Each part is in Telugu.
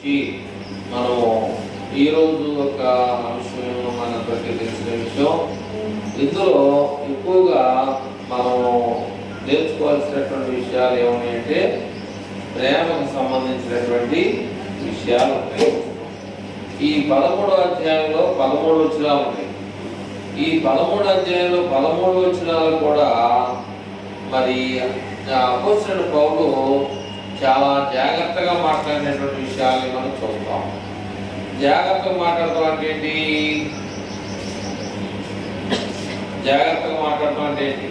గురించి మనము ఈరోజు ఒక అంశం మనకి తెలిసిన విషయం. ఇందులో ఎక్కువగా మనము నేర్చుకోవాల్సినటువంటి విషయాలు ఏమన్నాయంటే ప్రేమకు సంబంధించినటువంటి విషయాలు ఉంటాయి. ఈ 13వ అధ్యాయంలో 13 వచనాలు ఉన్నాయి. ఈ 13వ అధ్యాయంలో 13 వచనాలు కూడా మరి అపోస్తలుడైన పౌలు చాలా జాగ్రత్తగా మాట్లాడినటువంటి విషయాన్ని మనం చూస్తాం. జాగ్రత్తగా మాట్లాడటం అంటే ఏంటి? జాగ్రత్తగా మాట్లాడటం అంటే ఏంటి?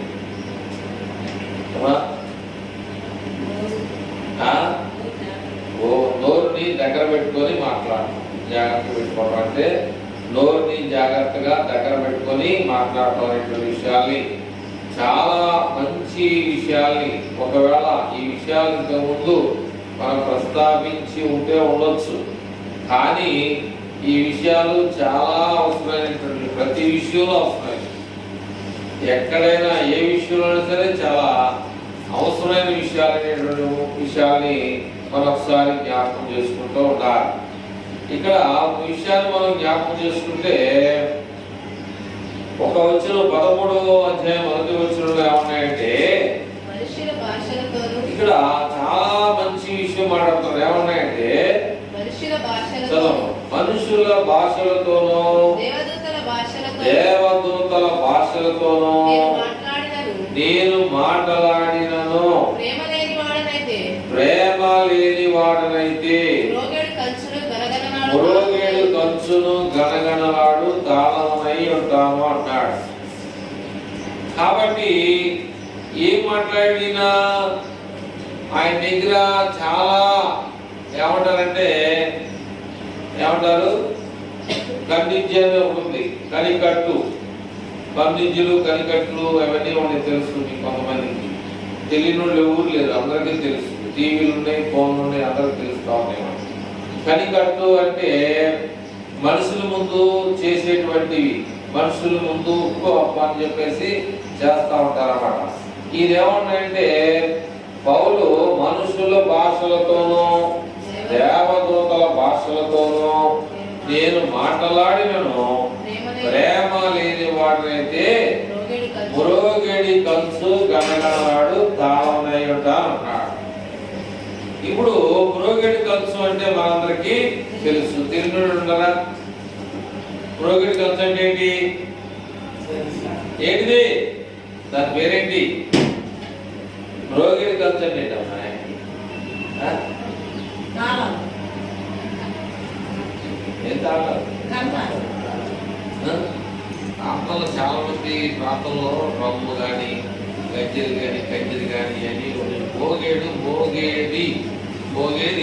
నోరుని దగ్గర పెట్టుకొని మాట్లాడటం. జాగ్రత్త పెట్టుకోవడం అంటే నోరుని జాగ్రత్తగా దగ్గర పెట్టుకొని మాట్లాడటం అనేటువంటి విషయాల్ని, చాలా మంచి విషయాల్ని, ఒకవేళ ఈ విషయాలు ఇంతకుముందు మనం ప్రస్తావించి ఉంటే ఉండొచ్చు, కానీ ఈ విషయాలు చాలా అవసరమైనటువంటి, ప్రతి విషయంలో అవసరమైనవి. ఎక్కడైనా ఏ విషయంలో సరే చాలా అవసరమైన విషయాలనేటువంటి విషయాల్ని మనం ఒకసారి జ్ఞాపకం చేసుకుంటూ ఉండాలి. ఇక్కడ విషయాన్ని మనం జ్ఞాపకం చేసుకుంటే ఒక వచ్చిన 13వ అధ్యాయం 1వ వచనంలో ఏమన్నాయంటే ఇక్కడ చాలా మంచి విషయం మాట్లాడుతున్నారు. ఏమన్నాయంటే మనుషుల భాషలతోనూ దేవదూతల భాషలతోనూ నేను మాట్లాడినను, ప్రేమ లేని వాడనైతే మురోగేడు కంచును గణగణలాడు తాళమై ఉంటాము అన్నాడు. కాబట్టి ఏం మాట్లాడినా ఆయన దగ్గర చాలా ఏమంటారంటే కన్నిజ్యం ఉంటుంది, కనికట్టు, కన్నిజ్యులు కనికట్లు అవన్నీ మనకి తెలుస్తుంది. కొంతమందికి తెలియని వాళ్ళు ఎవరు లేరు, అందరికీ తెలుసు. టీవీలు ఉన్నాయి, ఫోన్లు ఉన్నాయి, అందరికీ తెలుస్తూ ఉన్నాయి. కనికట్టు అంటే మనుషుల ముందు చేసేటువంటివి, మనుషుల ముందు ఉప్పు అప్పు అని చెప్పేసి చేస్తూ ఉంటారన్నమాట. ఇదేమన్నాయంటే పౌలు మనుషుల భాషలతోనూ దేవదూతల భాషలతోనూ నేను మాట్లాడినను, ప్రేమ లేని వాడినైతే మురోగేడి కంచు గణగణలాడు తాళమయ్యుట అన్నాడు. ఇప్పుడు పురోగడి కంచు అంటే మనందరికీ తెలుసు. తెలియనుండరా? పురోగడి కంచు అంటే ఏంటి? ఏంటిది? దాని పేరేంటి? పురోగడి కంచు అంటే ఏంటి అమ్మాయి? ఏం తాళాలు? ప్రాంతంలో చాలా మంది ప్రాంతంలో రమ్ము కానీ గజ్జలు కానీ కజ్జలు కానీ అని మోగేడు, మోగేది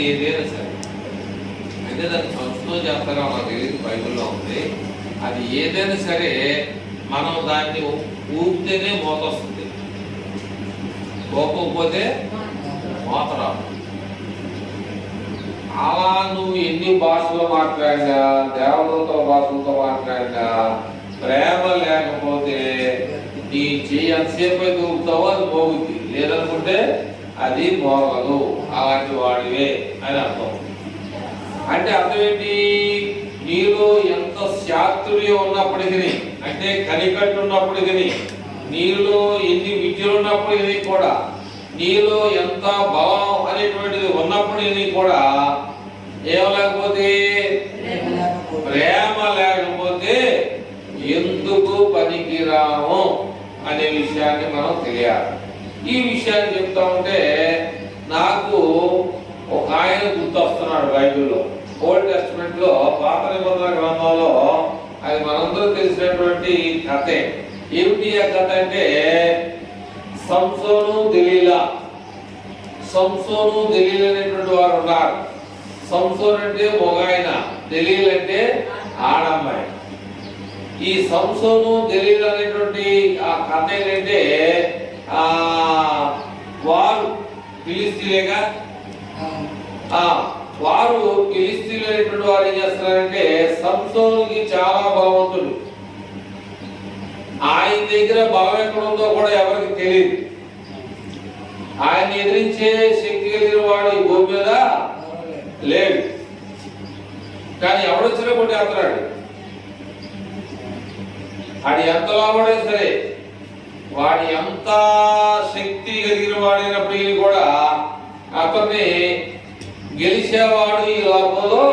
ఏదైనా సరే అంటే దాన్ని సంస్కృతం చేస్తారో నాకు తెలియదు, బైబిల్లో ఉంది. అది ఏదైనా సరే మనం దాన్ని ఊపితేనే మోత వస్తుంది, పోకపోతే మోత రాదు. అలా నువ్వు ఎన్ని భాషలు మాట్లాడినా, దేవదూతల భాషలతో మాట్లాడినా, ప్రేమ లేకపోతే నీ చెయ్యి ఎంతసేపు అయితే ఊపుతావో అది మోగుద్ది, లేదనుకుంటే అది మోగదు. అలాంటి వాడివే అని అర్థం. అంటే అర్థం ఏంటి? నీలో ఎంత శాస్త్రీయం ఉన్నప్పటికీ, అంటే కనికట్టు ఉన్నప్పటికీ, నీలో ఎన్ని విద్యలు ఉన్నప్పటికీ కూడా, నీలో ఎంత బలం అనేటువంటిది ఉన్నప్పటికీ కూడా ఏమలేకపోతే, ప్రేమ లేకపోతే ఎందుకు పనికిరాము అనే విషయాన్ని మనం తెలియాలి. ఈ విషయాన్ని చెప్తా ఉంటే నాకు ఒక ఆయన గుర్తొస్తున్నాడు. బైబిల్లో ఓల్డ్ టెస్టిమెంట్ లో, పాత నిబంధన గ్రంథంలో అది మనందరూ తెలిసినటువంటి కథే. ఏమిటి ఆ కథ అంటే సంసోను దెలీలా. సంసోను దెలీలా అనేటువంటి వారు ఉన్నారు. సంసోన్ అంటే మొగాయన, దెలీలా అంటే ఆడమ్మాయి. ఈ సంసోను దెలీలా అనేటువంటి ఆ కథ ఏంటంటే వారు ఫిలిస్తీన్లేగా, వారు ఫిలిస్తీన్లైనటువంటి వారు ఏం చేస్తున్నారంటే సంసోనుకి చాలా బలవంతుడు. ఆయన దగ్గర బలం ఎక్కడ ఉందో కూడా ఎవరికి తెలియదు. ఆయన ఎదిరించే శక్తి కలిగిన వాడు ఈ భూమి మీద లేడు. కానీ ఎవడొచ్చినా కొట్టేస్తున్నాడు. వాడి ఎంతలో కూడా సరే, వాడి ఎంత శక్తి కలిగిన వాడైనప్పటికీ కూడా అతన్ని గెలిచేవాడు ఈ లోకంలో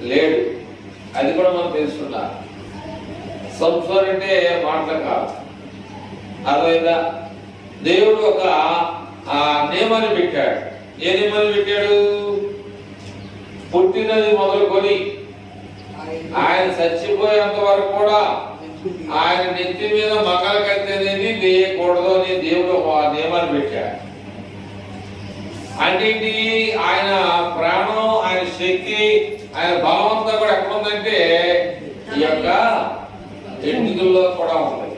లేడు. అది కూడా మనం తెలుసుకున్నాం. సంసారం అంటే మాటలు కాదు, అర్థమైందా? దేవుడు ఒక నియమాన్ని పెట్టాడు. ఏ నియమాన్ని పెట్టాడు? పుట్టినది మొదలుకొని ఆయన చచ్చిపోయేంత వరకు కూడా ఆయన నెత్తి మీద మంగళ కత్తి అనేది వేయకూడదు అని దేవుడు ఒక నియమాన్ని పెట్టాడు. అంటే ఆయన ప్రాణం, ఆయన శక్తి, ఆయన బలం అంతా కూడా ఎక్కడ ఉందంటే ఈ యొక్క ఎంటికల్లో కూడా ఉంది.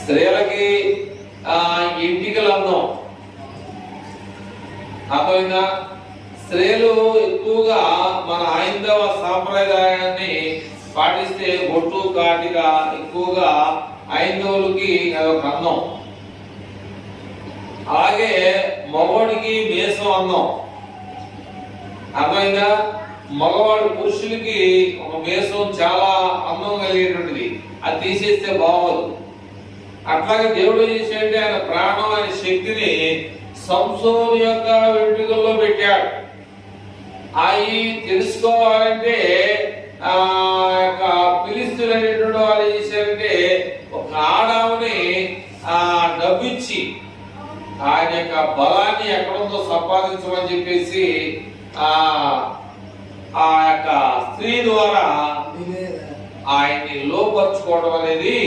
స్త్రీలకి ఎంటికలు అందం, అర్థమైందా? స్త్రీలు ఎక్కువగా మన హైందవ సాంప్రదాయాన్ని పాటిస్తే బొట్టు కాటిగా ఎక్కువగా హైందవులకి అదొక అందం. అలాగే మగవాడికి మీసం అందం, అర్థమైందా? మగవాడు పురుషులకి ఒక మీసం చాలా అందం కలిగేటువంటిది, అది తీసేస్తే బాగోదు. అట్లాగే దేవుడు చేసేయంటే ఆయన ప్రాణం, ఆయన శక్తిని సంసోను యొక్క వెంట్రుకల్లో పెట్టాడు. అవి తెలుసుకోవాలంటే ఫిలిస్తీయులు అనేటువంటి వాళ్ళు చేశారంటే ఒక ఆడామని డబ్బిచ్చి ఆయన యొక్క బలాన్ని ఎక్కడుందో సంపాదించమని చెప్పేసి ఆ యొక్క స్త్రీ ద్వారా ఆయన్ని లోపరుచుకోవడం అనేది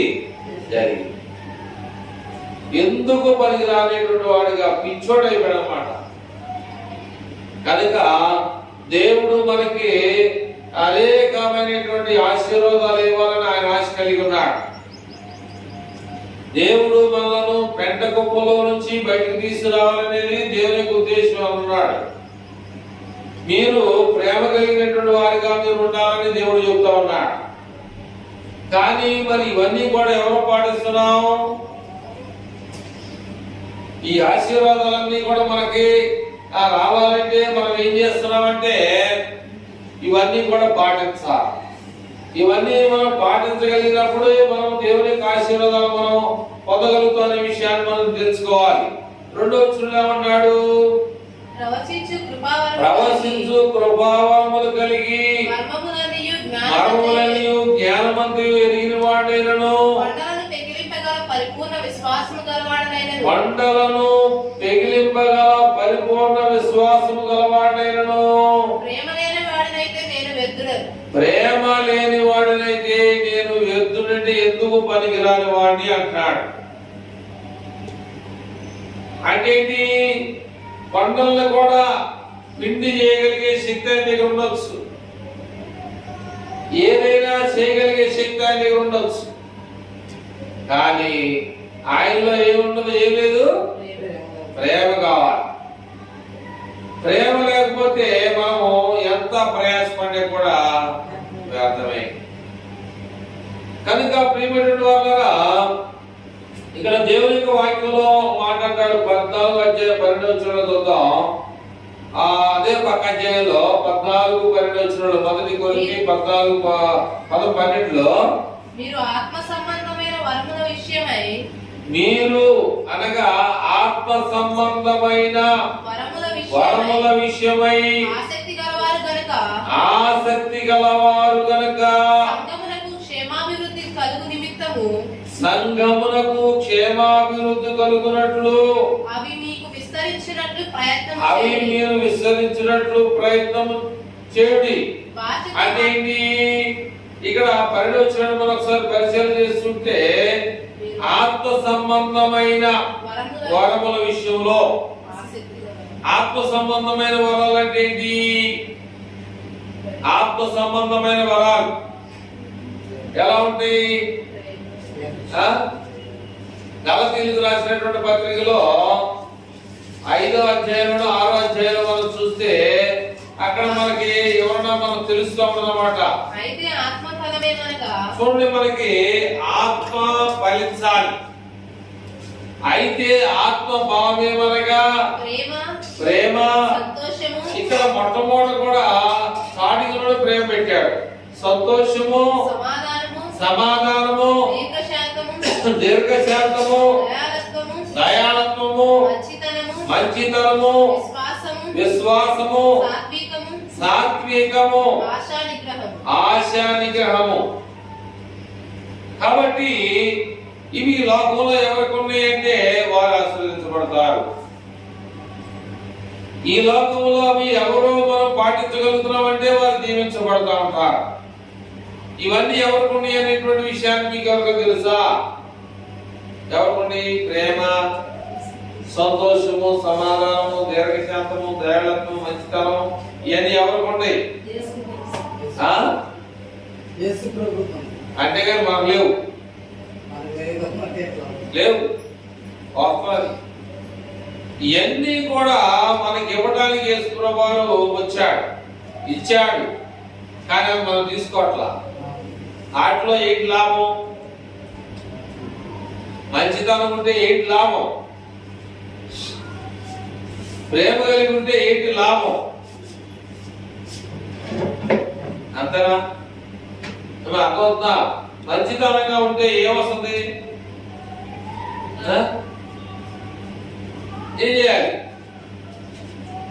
జరిగింది. ఎందుకు పనికి రానేటువంటి వాడిగా పిచ్చోడైపోయాడు అన్నమాట. కనుక దేవుడు మనకి అనేకమైనటువంటి ఆశీర్వాదాలు ఇవ్వాలని ఆయన ఆశ కలిగి ఉన్నాడు. దేవుడు మనలను పెంట కుప్పలో నుంచి బయటకు తీసుకురావాలనేది దేవుని యొక్క ఉద్దేశం అన్నాడు. మీరు ప్రేమ కలిగినటువంటి వారిగా మీరు ఉండాలని దేవుడు చెబుతా ఉన్నాడు. కానీ మరి ఇవన్నీ కూడా ఎవరు పాటిస్తున్నాం? ఈ ఆశీర్వాదాలన్నీ కూడా మనకి రావాలంటే మనం ఏం చేస్తున్నామంటే ఇవన్నీ కూడా పాటించాలి. ఇవన్నీ మనం పాటించగలిగినప్పుడు మనం దేవుని యొక్క ఆశీర్వాదాలు మనం పొందగలుగుతాం అనే విషయాన్ని మనం తెలుసుకోవాలి. రెండో వచనంలో ఏమన్నాడు? ప్రవశించు కృపావరములు కలిగి మర్మములనియు జ్ఞానమంతయు ఎరిగిన వాడైనను కొండలను పెగిలింపగల పరిపూర్ణ విశ్వాసము గలవాడైనను ప్రేమ లేని వాడినైతే నేను వ్యర్థుడంటే ఎందుకు పనికిరాని వాడిని అంటాడు. అంటే కొండలను కూడా పిండి చేయగలిగే శక్తి ఆయన దగ్గర ఉండొచ్చు, ఏదైనా చేయగలిగే శక్తి ఆయన దగ్గర ఉండొచ్చు. కానీ ఆయనలో ఏముండదు? ఏం లేదు, ప్రేమ కావాలి. ప్రేమ లేకపోతే మనము ఎంత ప్రయాసపడే కూడా వ్యర్థమే. కనుక ప్రియమైనటువంటి వాళ్ళరా, ఇక్కడ దేవుని యొక్క వాక్యంలో మాట్లాడాడు. 14 అధ్యాయం 12 వచనంలో చూద్దాం. అదే పక్క అధ్యాయంలో 14, 12 వచనంలో, మొదటి కొరింథీ 14:12లో మీరు ఆత్మ సంబంధమైన వరముల విషయమై అనగా ఆత్మ సంబంధమైన వరముల విషయమై ఆసక్తి గలవారు గనుక సంఘమునకు క్షేమాభివృద్ధి కలుగునట్లు అవి మీరు విస్తరించినట్లు ప్రయత్నం చేయండి. అంటే ఇక్కడ 12 వచనాన్ని మనం ఒకసారి పరిశీలన చేస్తుంటే ఆత్మ సంబంధమైన వరముల విషయంలో, ఆత్మ సంబంధమైన వరాలు అంటే ఏంటి? ఆత్మ సంబంధమైన వరాలు ఎలా ఉంటాయి? గలతీయులకు రాసినటువంటి పత్రికలో 5వ అధ్యాయంలో 6వ అధ్యాయంలో మనం చూస్తే అక్కడ మనకి ఎవరన్నా మనం తెలుస్తాం అన్నమాట. చూడండి, మనకి ఆత్మ ఫలించాలి. అయితే ఆత్మ భావమేమనగా ప్రేమ, ఇక్కడ మొట్టమొదటి కూడా స్టార్టింగ్ లో ప్రేమ పెట్టాడు. సంతోషము, సమాధానము, సమాధానము, దీర్ఘశాంతము, దీర్ఘశాంతము, దయాలత్వము, దయాళత్వము, మంచితనము, మంచితనము, విశ్వాసము, విశ్వాసము, సాత్వికము, సాత్వికము, ఆశా నిగ్రహము. ఆశా నిగ్రహము. కాబట్టి ఇవి లోకంలో ఎవరికి ఉన్నాయంటే వారు ఆశీర్వదించబడతారు. ఈ లోకంలో అవి ఎవరో మనం పాటించగలుగుతున్నామంటే వారు దీవించబడతా ఉంటారు. ఇవన్నీ ఎవరికి ఉన్నాయి అనేటువంటి విషయాన్ని మీకు ఎవరికి తెలుసా? ఎవరికి? ప్రేమ, సంతోషము, సమాధానము, దీర్ఘశాంతము, దయాళత్వం, మంచితనం, ఇవన్నీ ఎవరికి ఉన్నాయి? అంతేగాని మాకు లేవు, లేవు. వాస్తవాలు ఇవన్నీ కూడా మనకి ఇవ్వడానికి యేసుప్రభువు వచ్చాడు, ఇచ్చాడు. కానీ అవి మనం తీసుకోవట్లా. వాటిలో ఏంటి లాభం? మంచితనం ఉంటే ఏంటి లాభం? ప్రేమ కలిగి ఉంటే ఏంటి లాభం? అంతేనా? అర్థమవుతుందా? మంచితనంగా ఉంటే ఏమొస్తుంది? ఏం చేయాలి?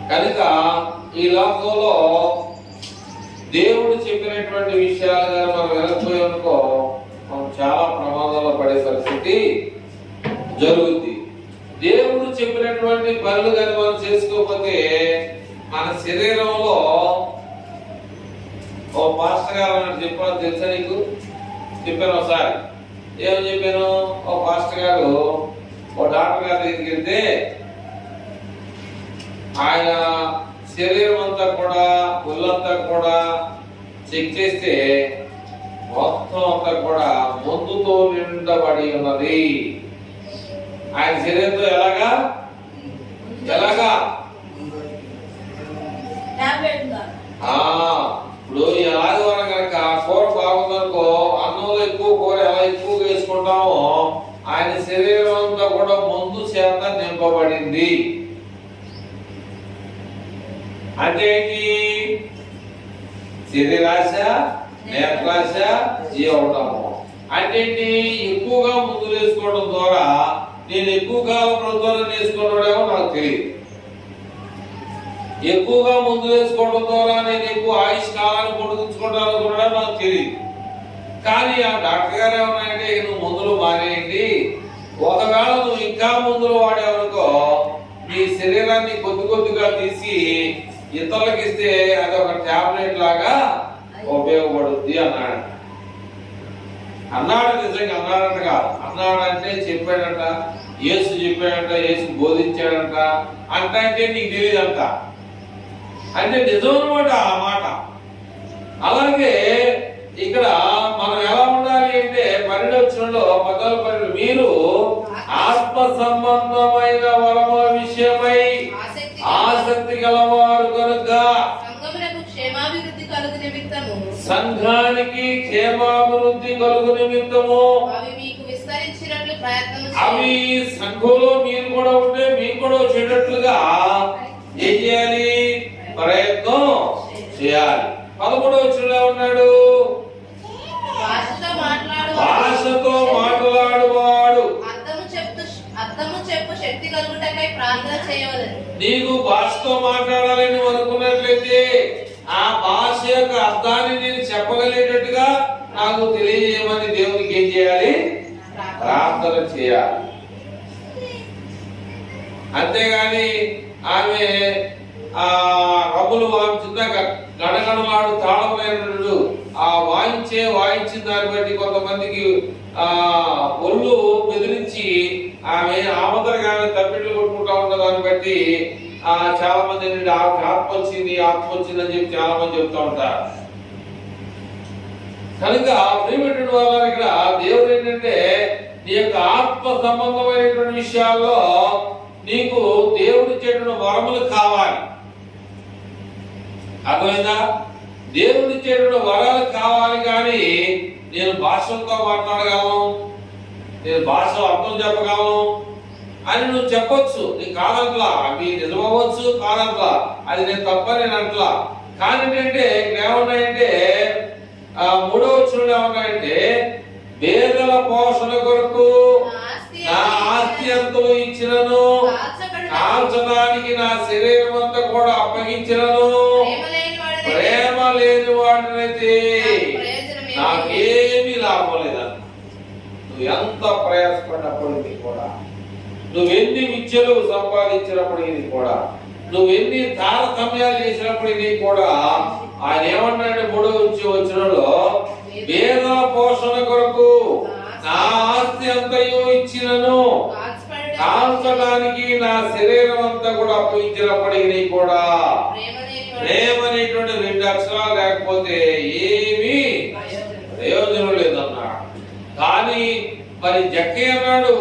కనుక ఈ లోకంలో దేవుడు చెప్పినటువంటి విషయాలుగా మనం వినకపోయామనుకో మనం చాలా ప్రమాదంలో పడే పరిస్థితి జరుగుద్ది. దేవుడు చెప్పినటువంటి పనులు కానీ మనం చేసుకోకపోతే మన శరీరంలో ఓ పాస్టర్ గారు అన్నట్టు చెప్పాను, తెలుసా నీకు? చెప్పాను ఒకసారి. ఏమని చెప్పాను? ఓ పాస్టర్ గారు ఓ డాక్టర్ గారి దగ్గరికి వెళ్తే ఆయన శరీరం అంతా కూడా, ఒళ్ళంతా కూడా చెక్ చేస్తే మొత్తం అంతా కూడా మందుతో నిండబడి ఉన్నది. ఆయన శరీరంతో ఎలాగా ఎలాగా ఇప్పుడు ఈ ఆదివారం కనుక కూర బాగుందనుకో, అన్నంలో ఎక్కువ కూర ఎలా ఎక్కువగా వేసుకుంటామో ఆయన శరీరం అంతా కూడా మందు చేత నింపబడింది. అంటే ఏంటి? శరీరాశ, నేత్రాశ, జీవటము. అంటే ఏంటి? ఎక్కువగా ముందు వేసుకోవడం ద్వారా నేను ఎక్కువ కాలం ప్రభుత్వం వేసుకున్నాడేమో నాకు తెలియదు. ఎక్కువగా ముందు వేసుకోవడం ద్వారా నేను ఎక్కువ ఆయుష్ కాలాన్ని పొడిగించుకుంటాను కూడా నాకు తెలియదు. కానీ ఆ డాక్టర్ గారు ఏమన్నాయంటే, నువ్వు మందులు మానేయండి, ఒకవేళ నువ్వు ఇంకా మందులు వాడేవనుకో నీ శరీరాన్ని కొద్ది కొద్దిగా తీసి ఇతరులకు ఇస్తే అది ఒక టాబ్లెట్ లాగా ఉపయోగపడుద్ది అన్నాడు. అన్నాడు, నిజంగా అన్నాడంట కాదు. అన్నాడంటే చెప్పాడంట, యేసు చెప్పాడంట, యేసు బోధించాడంట. అంటే నీకు తెలియదంట, అంటే నిజం అనమాట ఆ మాట. అలాగే ఇక్కడ మనం ఎలా ఉండాలి అంటే 12 12 మీరు ఆత్మ సంబంధమైన వరముల విషయమై ఆసక్తి గలవారు కనుక సంఘానికి క్షేమాభివృద్ధి కలుగు నిమిత్తము అవి సంఘంలో మీరు కూడా ఉంటే మీకు కూడా వచ్చేటట్లుగా ఏం చేయాలి? ప్రయత్నం చేయాలి. 11వ వచనంలో ఉన్నాడు, భాషతో మాట్లాడువాడు శక్తి కలుగుటకై ప్రార్థన చేయవలెను. నీకు భాషతో మాట్లాడాలని అనుకున్నట్లయితే ఆ భాష యొక్క అర్థాన్ని నేను చెప్పగలిగేటట్టుగా నాకు తెలియజేయమని దేవునికి ఏం చేయాలి? ప్రార్థన చేయాలి. అంతేగాని ఆమె ఆ రబ్బులు వాయించిందాక గణగణలాడు తాళమైనడు ఆ వాయించిన దాన్ని బట్టి కొంతమందికి ఒళ్ళు బెదిరించి ఆమె ఆమదరగా తప్పిట్లు కొట్టుకుంటా ఉన్న దాన్ని బట్టి చాలా మంది ఆత్మ వచ్చింది అని చెప్పి చాలా మంది చెప్తా ఉంటారు. కనుక ప్రియమైనటువంటి వాళ్ళ ఇక్కడ దేవుడు ఏంటంటే నీ యొక్క ఆత్మ సంబంధమైనటువంటి విషయాల్లో నీకు దేవుడు ఇచ్చేటువంటి వరములు కావాలి. అర్థమైందా? దేవుడు ఇచ్చేటువంటి వరాలు కావాలి. కానీ నేను భాషలతో మాట్లాడగలను, నేను భాష అర్థం చెప్పగలను, అని నువ్వు చెప్పొచ్చు. నీ కాదంట్లా, అవి నిజమవచ్చు కాదంట్లా, అది నేను తప్పని నేను అంట్లా. కానీ ఏంటంటే ఇక్కడ ఏమన్నాయంటే మూడో వచనంలో ఏమన్నాయంటే పేదల పోషణ కొరకు నా ఆస్తి అంతలు ఇచ్చినను, కాల్చడానికి నా శరీరం అంతా కూడా అప్పగించినను, ప్రేమ లేని వాడినైతే నాకేమీ లాభం లేదన్న. నువ్వు ఎంత ప్రయాసపడినప్పటికీ కూడా, నువ్వెన్ని విద్యలు సంపాదించినప్పటికీ కూడా, నువ్వెన్ని తారతమ్యాలు చేసినప్పటికీ కూడా ఆయన ఏమన్నాడు మూడో వచనంలో పేదల పోషణ కొరకు నా ఆస్తి అంతయు ఇచ్చినను, కాల్చడానికి నా శరీరం అంతా కూడా అప్పగించినప్పటికీ కూడా ప్రేమ అనేటువంటి రెండు అక్షరాలు లేకపోతే ఏమీ ప్రయోజనం లేదన్నాడు. కానీ మరి జక్కయ్య అన్నాడు,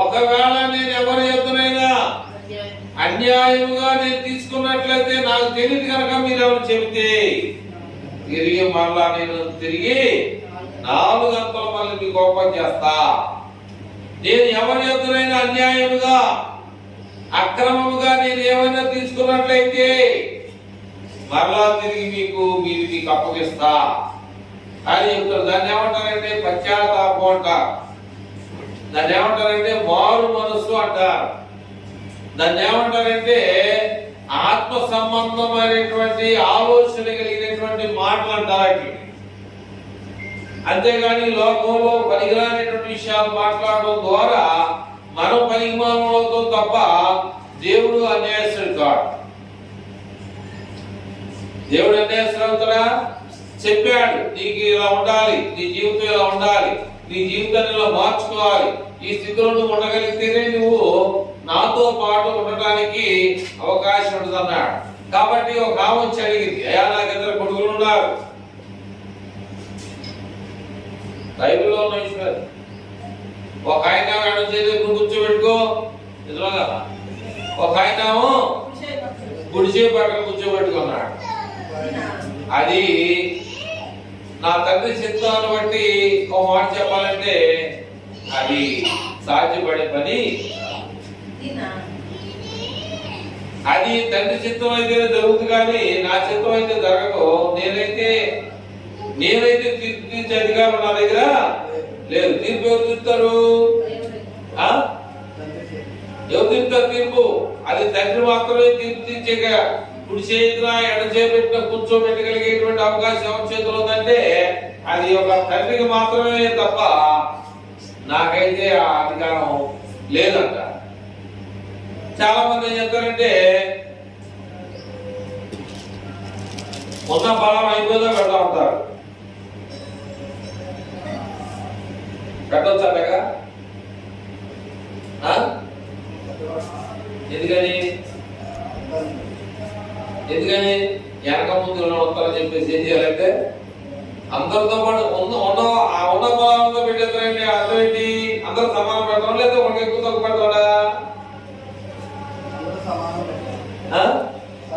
ఒకవేళ నేను ఎవరి ఎదురైనా అన్యాయముగా నేను తీసుకున్నట్లయితే నాకు తెలియదు కనుక మీరు ఎవరు చెబితే తిరిగి మళ్ళా నేను తిరిగి 4 గంటలు మళ్ళీ మీకు ఓపెన్ చేస్తా. నేను ఎవరి ఎదురైనా అన్యాయముగా అక్రమముగా నేను ఏమైనా తీసుకున్నట్లయితే మరలా తిరిగి మీకు అప్పగిస్తా అని చెప్తారు. దాన్ని ఏమంటారంటే పశ్చాత్తాపం అంటారు, దాన్ని ఏమంటారంటే మారు మనస్సు అంటారు, దాన్ని ఏమంటారంటే ఆత్మ సంబంధమైనటువంటి ఆలోచన కలిగినటువంటి మాటలు అంటారు. అంతేగాని లోకంలో పనికిరానటువంటి విషయాలు మాట్లాడడం ద్వారా మనం పనికిమాలవుతాం తప్ప దేవుడు అన్యాయస్తుడు కాడు. దేవుడు అన్యాయస్తుడు అవుతాడా? చెప్పాడు నీకు ఇలా ఉండాలి, నీ జీవితం ఇలా ఉండాలి, నీ జీవితాన్ని ఇలా మార్చుకోవాలి, ఈ స్థితిలో నువ్వు ఉండగలిగితేనే నువ్వు నాతో పాటు ఉండటానికి అవకాశం ఉంటుంది అన్నాడు. కాబట్టి ఒక ఆమె వచ్చి అడిగింది, అయ్యా నాకు 2 కొడుకులు ఉన్నారు. బైబిల్లో ఉన్న విషయం. ఒక ఆయన ఆయన చేతి కూర్చోబెట్టుకో, నిజమా కదా? ఒక ఆయన గుడిసే పక్కన కూర్చోబెట్టుకున్నాడు. అది నా తండ్రి చిత్తాన్ని బట్టి ఒక మాట చెప్పాలంటే అది సాధ్యపడే పని. అది తండ్రి చిత్తం అయితే జరుగుతుంది కానీ నా చిత్తం అయితే జరగదు. నేనైతే తీర్పు తీర్చే అధికారం నా దగ్గర లేదు. తీర్పు ఎవరు తీరుతారు? ఎవరు తీరుతారు తీర్పు? అది తండ్రి మాత్రమే తీర్పు తీర్చేక కుడి చేతిన ఎడ చేపెట్టిన కూర్చోబెట్టగలిగేటువంటి అవకాశం ఎవరి చేతిలో ఉందంటే అది ఒక తండ్రికి మాత్రమే తప్ప నాకైతే ఆ అధికారం లేదంట. చాలా మంది ఏం చెప్తారంటే ఉన్న బలం అయిపోయిందో పెడతా ఉంటారు. పెట్టొచ్చాక ఎందుకని వెనక ముందు వస్తారని చెప్పేసి ఏం చేయాలంటే అందరితో పాటు ఉన్న బలంతో పెట్టేస్తారండి. అర్థం ఏంటి? అందరూ సమానం పెడతాం లేదా ఒకటి ఎక్కువ తక్కువ పెడతాడా?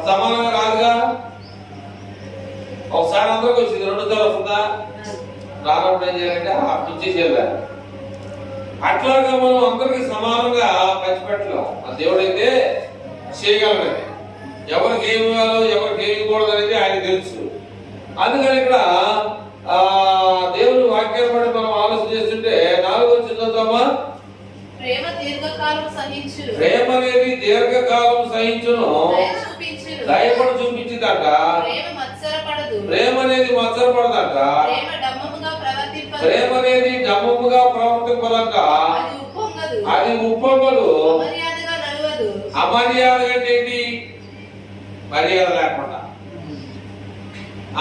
సమానంగా కాదుగా. ఒకసారి అందరికి వచ్చింది, 2 సార్లు వస్తుందా? రానప్పుడు ఏం చేయాలంటే పిచ్చేసేయాలి. అట్లాగా మనం అందరికి సమానంగా పంచిపెట్టలేం. ఆ దేవుడైతే చేయగలగండి. ఎవరికి ఏమి ఇవ్వాలో ఎవరికి ఏమి ఇవ్వకూడదు అనేది ఆయన తెలుసు. అందుకని ఇక్కడ దేవుని వాక్యాన్ని బట్టి మనం ఆలోచన చేస్తుంటే 4వ చదువుతామా? ప్రేమ అనేది దీర్ఘకాలం సహించును, దయపడి చూపించిందట. ప్రేమ అనేది మత్సరపడదట. ప్రేమ అనేది డమ్మముగా ప్రవర్తింపదంట. అది ఉప్పొంగదు. అమర్యాద అంటే ఏంటి? మర్యాద లేకుండా.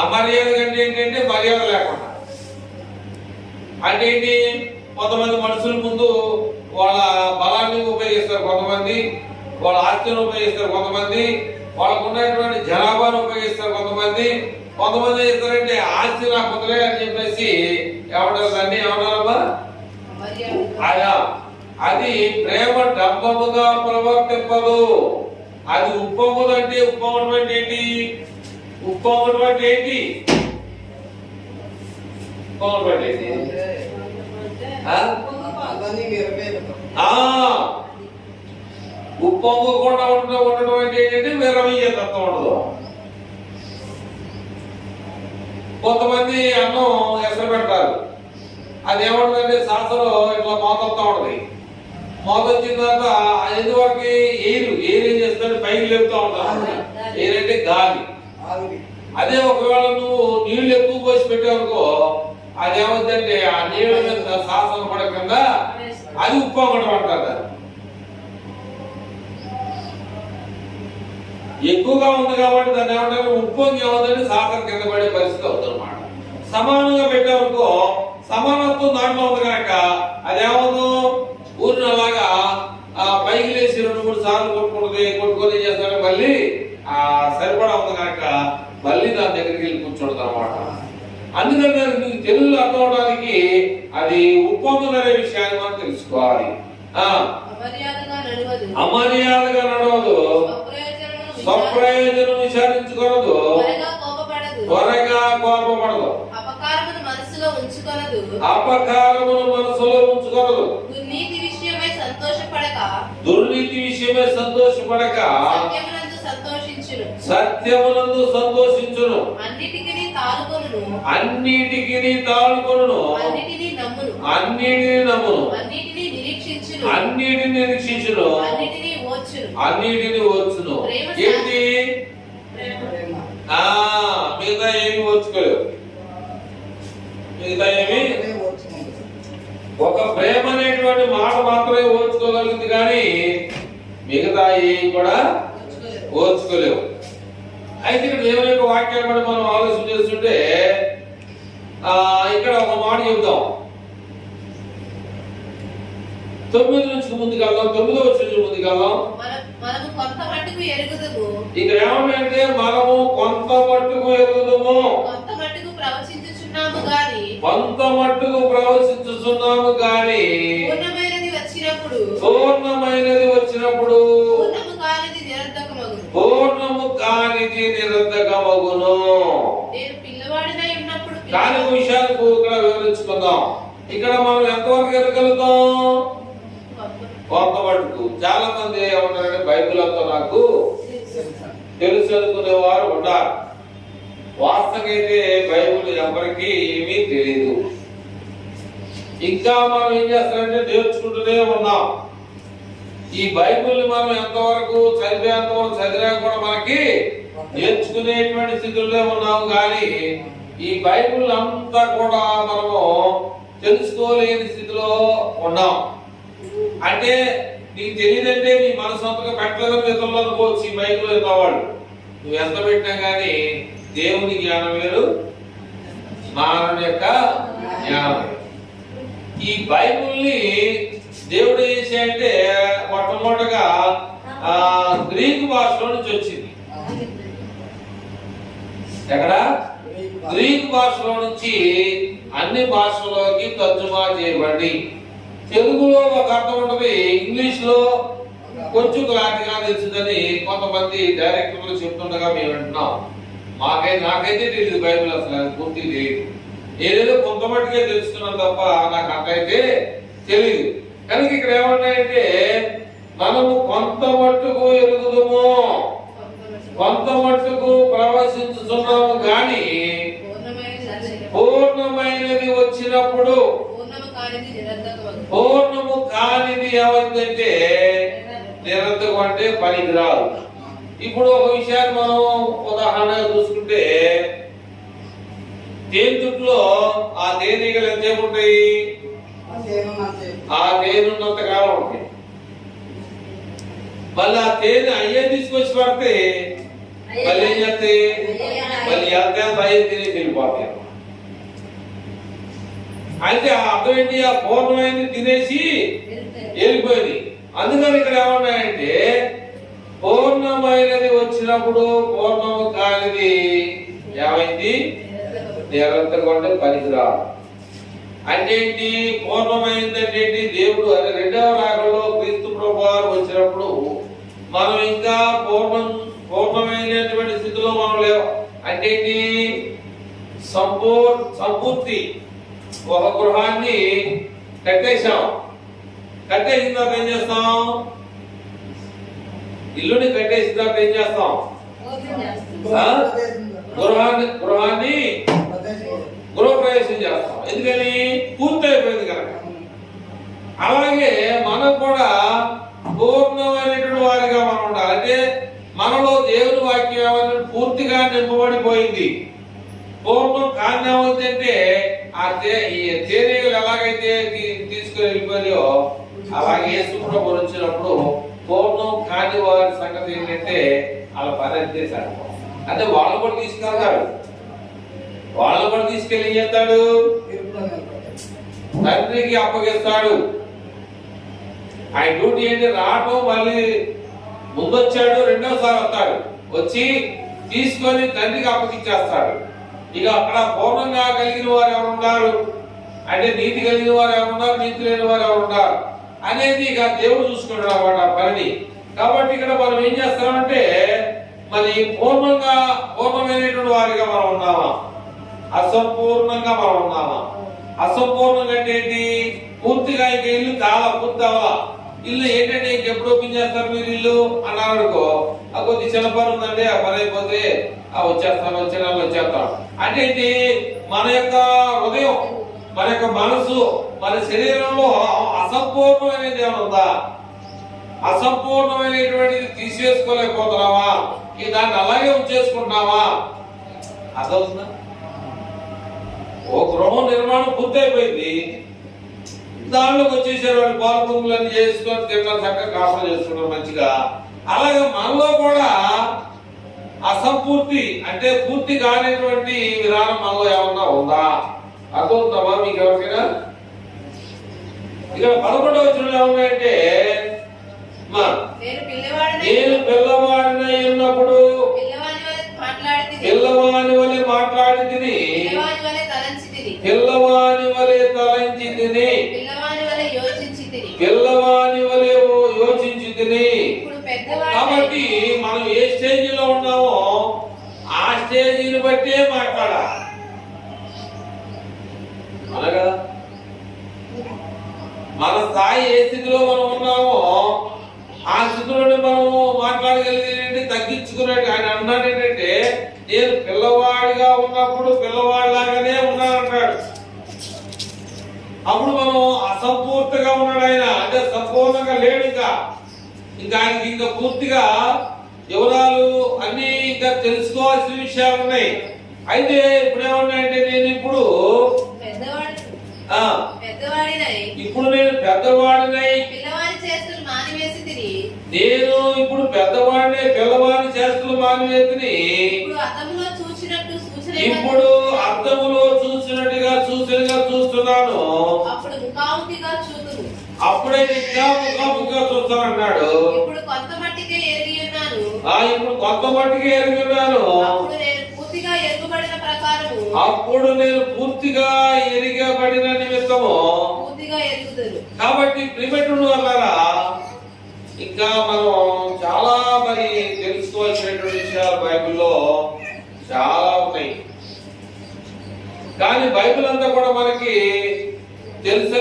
అమర్యాద అంటే ఏంటంటే మర్యాద లేకుండా అంటే ఏంటి? కొంతమంది మనుషుల ముందు వాళ్ళ బలాన్ని ఉపయోగిస్తారు, కొంతమంది వాళ్ళ ఆస్తిని ఉపయోగిస్తారు, కొంతమంది వాళ్ళకు ఉన్నటువంటి జనాభాను ఉపయోగిస్తారు, కొంతమంది చేస్తారంటే ఆస్తి నా పొందలే అని చెప్పేసి ఏమంటారు? దాన్ని ఏమన్నారమ్మా? అది ప్రేమ డబ్బముగా ప్రవర్తింపదు. అది ఉప్పొంగుడు అంటే ఉప్పొంగడం అంటే ఏంటి? ఉప్పొంగడం అంటే ఏంటి? ఉప్పొంగడం అంటే ఏంటి? ఉప్పొంగకుండా ఉండడం అంటే ఏంటంటే విరమయ్యే తత్వం ఉండదు. కొంతమంది అన్నం ఎసరు పెడతారు, అది ఏమంటుందంటే సాసలో ఇట్లా మోతొస్తా ఉంటది. మోత వచ్చిన తర్వాత ఎందువరకు ఎయిర్ ఏం చేస్తుంటే పైకి లేపుతా ఉంటారు. ఎయిర్ అంటే గాలి. అదే ఒకవేళ నువ్వు నీళ్లు ఎక్కువ పోసి పెట్టావనుకో, అదేమవుతుందంటే ఆ నీళ్ళ మీద సాసన పడకుండా అది ఉప్పొంగడం అంటారు. ఎక్కువగా ఉంది కాబట్టి దాన్ని ఏమంటారు, ఉప్పొంగి ఏమవుతుందంటే సాసన కింద పడే పరిస్థితి అవుతుంది అన్నమాట. సమానంగా పెట్టావనుకో, సమానత్వం దాంట్లో ఉంది కనుక అదేమవుతూ ఊరిని అలాగా పైకి లేచి 2-3 సార్లు కొట్టుకొని చేస్తాడు. మళ్ళీ ఆ సరిపడా ఉంది కనుక మళ్ళీ దాని దగ్గరికి వెళ్ళి కూర్చోడదు అనమాట. అందుకని మీకు తెలుగులో అర్థం అవడానికి అది ఉప్పొంగుననే విషయాన్ని మనం తెలుసుకోవాలి. అమర్యాదగా నడవదు, స్వప్రయోజనం విచారించుకోనదు, త్వరగా కోపపడదు, అపకారమును మనసులో ఉంచుకొనదు, దుర్నీతి విషయమై సంతోషపడక సత్యమునందు సంతోషించును, అన్నిటికీ తాళుకొనును, అన్నిటిని నమ్మును, అన్నిటిని నిరీక్షించును, అన్నిటిని వచ్చును. ఏంటి మిగతా ఏమి ఓర్చుకోలేవు. మిగతా ఏమి ఒక ప్రేమ అనేటువంటి మాట మాత్రమే ఓర్చుకోగలుగుతుంది, కానీ మిగతా ఏమి కూడా ఓర్చుకోలేవు. అయితే ఇక్కడ దేవుని యొక్క వాక్యాన్ని కూడా మనం ఆలోచన చేస్తుంటే ఇక్కడ ఒక మాట చెబుతాం. 9 నుంచి ముందుకు వెళ్దాం, 9వ వచనం ముందుకు వెళ్దాం. ఇక్కడ ఏమంటే మనము కొంత మట్టుకు ఎరుగుదము, కొంత మట్టుకు ప్రవచించుచున్నాము గాని పూర్ణమైనది వచ్చినప్పుడు పూర్ణము కానిది నిరర్ధకమగును. దాని విషయాన్ని వివరించుకుందాం. ఇక్కడ మనం ఎంతవరకు ఎరగలుగుతాం? కొంత మట్టుకు. చాలా మంది ఏమంటారంటే బైబిల్ అంతా నాకు తెలుసు అనుకునేవారు ఉన్నారు. వాస్తవైతే బైబిల్ ఎవరికి ఏమీ తెలియదు. ఇంకా మనం ఏం చేస్తారంటే నేర్చుకుంటూనే ఉన్నాం. ఈ బైబిల్ మనం ఎంతవరకు చదివేంతవరకు చదివా కూడా మనకి నేర్చుకునేటువంటి స్థితిలో ఉన్నాము, కానీ ఈ బైబిల్ అంతా కూడా మనము తెలుసుకోలేని స్థితిలో ఉన్నాం. అంటే నీకు తెలియదంటే నీ మనసు అంతగా పెట్టలేదని ఇతరులు అనుకోవచ్చు. ఈ బైబిల్ ఎన్నవాళ్ళు నువ్వు ఎంత పెట్టినా కానీ దేవుని జ్ఞానం వేరు, మానవుని యొక్క జ్ఞానం. ఈ బైబిల్ని దేవుడు ఏం చేయాలంటే మొట్టమొదటిగా గ్రీకు భాషలో నుంచి వచ్చింది. ఎక్కడ? గ్రీకు భాషలో నుంచి అన్ని భాషల్లోకి తర్జుమా చేయబడి, తెలుగులో ఒక అర్థం ఉంటుంది, ఇంగ్లీష్ లో కొంచెం క్లారిటీగా తెలుస్తుందని కొంతమంది డైరెక్టర్లు చెప్తుండగా మేము వింటున్నాం. నాకైతే తెలియదు బైబిల్, అసలు అది పూర్తి తెలియదు. ఏదేదో కొంత మట్టుకే తెలుసుకున్నాను తప్ప నాకు అంతైతే తెలియదు. కనుక ఇక్కడ ఏమన్నాయంటే మనము కొంత మట్టుకు ఎరుగుదము, కొంత మట్టుకు ప్రవశించుతున్నాము, గాని పూర్ణమైనది వచ్చినప్పుడు పూర్ణము కానిది ఏమైందంటే నిరర్ధకం, అంటే పనికిరాదు. ఇప్పుడు ఒక విషయాన్ని మనం ఉదాహరణగా చూసుకుంటే, తేనెతుట్లో ఆ తేనీగలు ఎంతసేపు ఉంటాయి? ఆ తేనున్నంత కాలం ఉంటాయి. మళ్ళీ ఆ తేనె అయ్యే తీసుకొచ్చి పడితే మళ్ళీ ఏం చేస్తాయి? మళ్ళీ ఎంత అయ్యే తినేసి వెళ్ళిపోతాయి. అయితే ఆ అర్థం ఏంటి? ఆ పూర్ణమైనది తినేసి వెళ్ళిపోయింది. అందుకని ఇక్కడ ఏమన్నాయంటే పూర్ణమైనది వచ్చినప్పుడు పూర్ణము కానిది ఏమైంది? నిరంతరం అంటే పనికిరాదు. అంటే ఏంటి? పూర్ణమైందంటే ఏంటి? దేవుడు అదే 2వ రాకడలో క్రీస్తు ప్రభువారు వచ్చినప్పుడు మనం ఇంకా పూర్ణమైనటువంటి స్థితిలో మనం లేవు. అంటే ఏంటి? సంపూర్తి. ఒక గృహాన్ని కట్టేసాం, కట్టేసిన తర్వాత ఏం చేస్తాం? ఇల్లుని కట్టేసిన తర్వాత ఏం చేస్తాం? ఆ? గృహాన్ని గృహప్రవేశం చేస్తాం. ఎందుకని? పూర్తయిపోయింది కనుక. అలాగే మనం కూడా పూర్ణమైనటువంటి వారిగా మనం ఉండాలి. అంటే మనలో దేవుని వాక్యం పూర్తిగా నింపబడిపోయింది. పూర్ణం కారణమవుతుంది అంటే ఈ తేనీగలు ఎలాగైతే తీసుకుని వెళ్ళిపోయాయో అలాగే యేసుప్రభు వచ్చినప్పుడు పూర్ణం కాని వారి సంగతి ఏంటంటే వాళ్ళ పని అంతే సార్. అంటే వాళ్ళు కూడా తీసుకెళ్తాడు. వాళ్ళు కూడా తీసుకెళ్ళి ఏం చేస్తాడు? తండ్రికి అప్పగిస్తాడు. ఆయన డ్యూటీ ఏంటి? రావటం, మళ్ళీ ముందొచ్చాడు, రెండోసారి వస్తాడు, వచ్చి తీసుకొని తండ్రికి అప్పగించేస్తాడు. ఇక అక్కడ పూర్ణంగా కలిగిన వారు ఎవరు ఉన్నారు అంటే నీతి కలిగిన వారు ఎవరు ఉన్నారు, నీతి లేని వారు ఎవరు ఉన్నారు అనేది ఇక దేవుడు చూసుకుంటాడు అన్నమాట ఆ పనిని. కాబట్టి ఇక్కడ మనం ఏం చేస్తామంటే మరి పూర్ణమైనటువంటి వారిగా మనం ఉన్నామా, అసంపూర్ణంగా మనం ఉన్నామా? అసంపూర్ణంగా అంటే ఏంటి? పూర్తిగా ఇంక ఇల్లు చాలా పూర్తి అవ్వాలా. ఇల్లు ఏంటంటే ఇంకెప్పుడు ఓపెన్ చేస్తారు మీరు ఇల్లు అన్నారు అనుకో, ఆ కొద్ది చిన్న పని ఉందండి, ఆ పని అయిపోతే వచ్చేస్తాను, వచ్చే నెలలో వచ్చేస్తాం అంటే ఏంటి? మన యొక్క హృదయం, మన యొక్క మనసు, మన శరీరంలో అసంపూర్ణమైనది ఏమైనా ఉందా? అసంపూర్ణమైనటువంటిది తీసివేసుకోలేకపోతున్నావా? దాన్ని అలాగే ఉంచేసుకుంటున్నావా? అదవుతుందా? ఓ గృహం నిర్మాణం పూర్తయిపోయింది, దానిలోకి వచ్చేసారు వాళ్ళు, పాలు పొంగులన్నీ చేసుకొని తిన్నారు, చక్కగా కాపలు చేసుకున్నారు మంచిగా. అలాగే మనలో కూడా అసంపూర్తి అంటే పూర్తి కానిటువంటి విధానం మనలో ఏమన్నా ఉందా? అర్థమవుతామా మీకు ఎవరికైనా? ఇక్కడ 11వ వచనంలో ఏమన్నాయంటే నేను పిల్లవాడినై ఉన్నప్పుడు పిల్లవాని వలె మాట్లాడి తిని, పిల్లవాని వలె తలంచి తిని, పిల్లవాని వలె యోచించి తిని. కాబట్టి మనం ఏ స్టేజ్ లో ఉన్నామో ఆ స్టేజీని బట్టే మాట్లాడాలి. అనగా మన స్థాయి ఏ స్థితిలో మనం ఉన్నామో ఆ స్థితిలోనే మనము మాట్లాడగలిగేది తగ్గించుకున్నట్టు. ఆయన అన్నాడు ఏంటంటే నేను పిల్లవాడిగా ఉన్నప్పుడు పిల్లవాడిలాగానే ఉన్నానంటాడు. అప్పుడు మనం అసంపూర్తిగా ఉన్నాడు ఆయన, అంటే సంపూర్ణంగా లేడు. ఇంకా ఆయనకి ఇంకా పూర్తిగా వివరాలు అన్ని ఇంకా తెలుసుకోవాల్సిన విషయాలు ఉన్నాయి. అయితే ఇప్పుడు ఏమన్నాయంటే నేను ఇప్పుడు నేను పెద్దవాడినై, నేను ఇప్పుడు పెద్దవాడిని, పిల్లవాడి చేస్తులు మానివేతిని. ఇప్పుడు అర్థములో చూసినట్టుగా చూస్తున్నాను, అప్పుడే ఇంకా ముఖాముఖిగా చూస్తానన్నాడు. ఇప్పుడు కొంత మట్టికే ఎరిగి ఉన్నాను, అప్పుడు నేను పూర్తిగా ఎరిగబడిన నిమిత్తము. కాబట్టి ప్రిమిటివ్ వల్లరా ఇంకా మనం చాలా మరి తెలుసుకోవాల్సినటువంటి విషయాలు బైబిల్లో చాలా ఉన్నాయి. కానీ బైబిల్ అంతా కూడా మనకి తెలుసు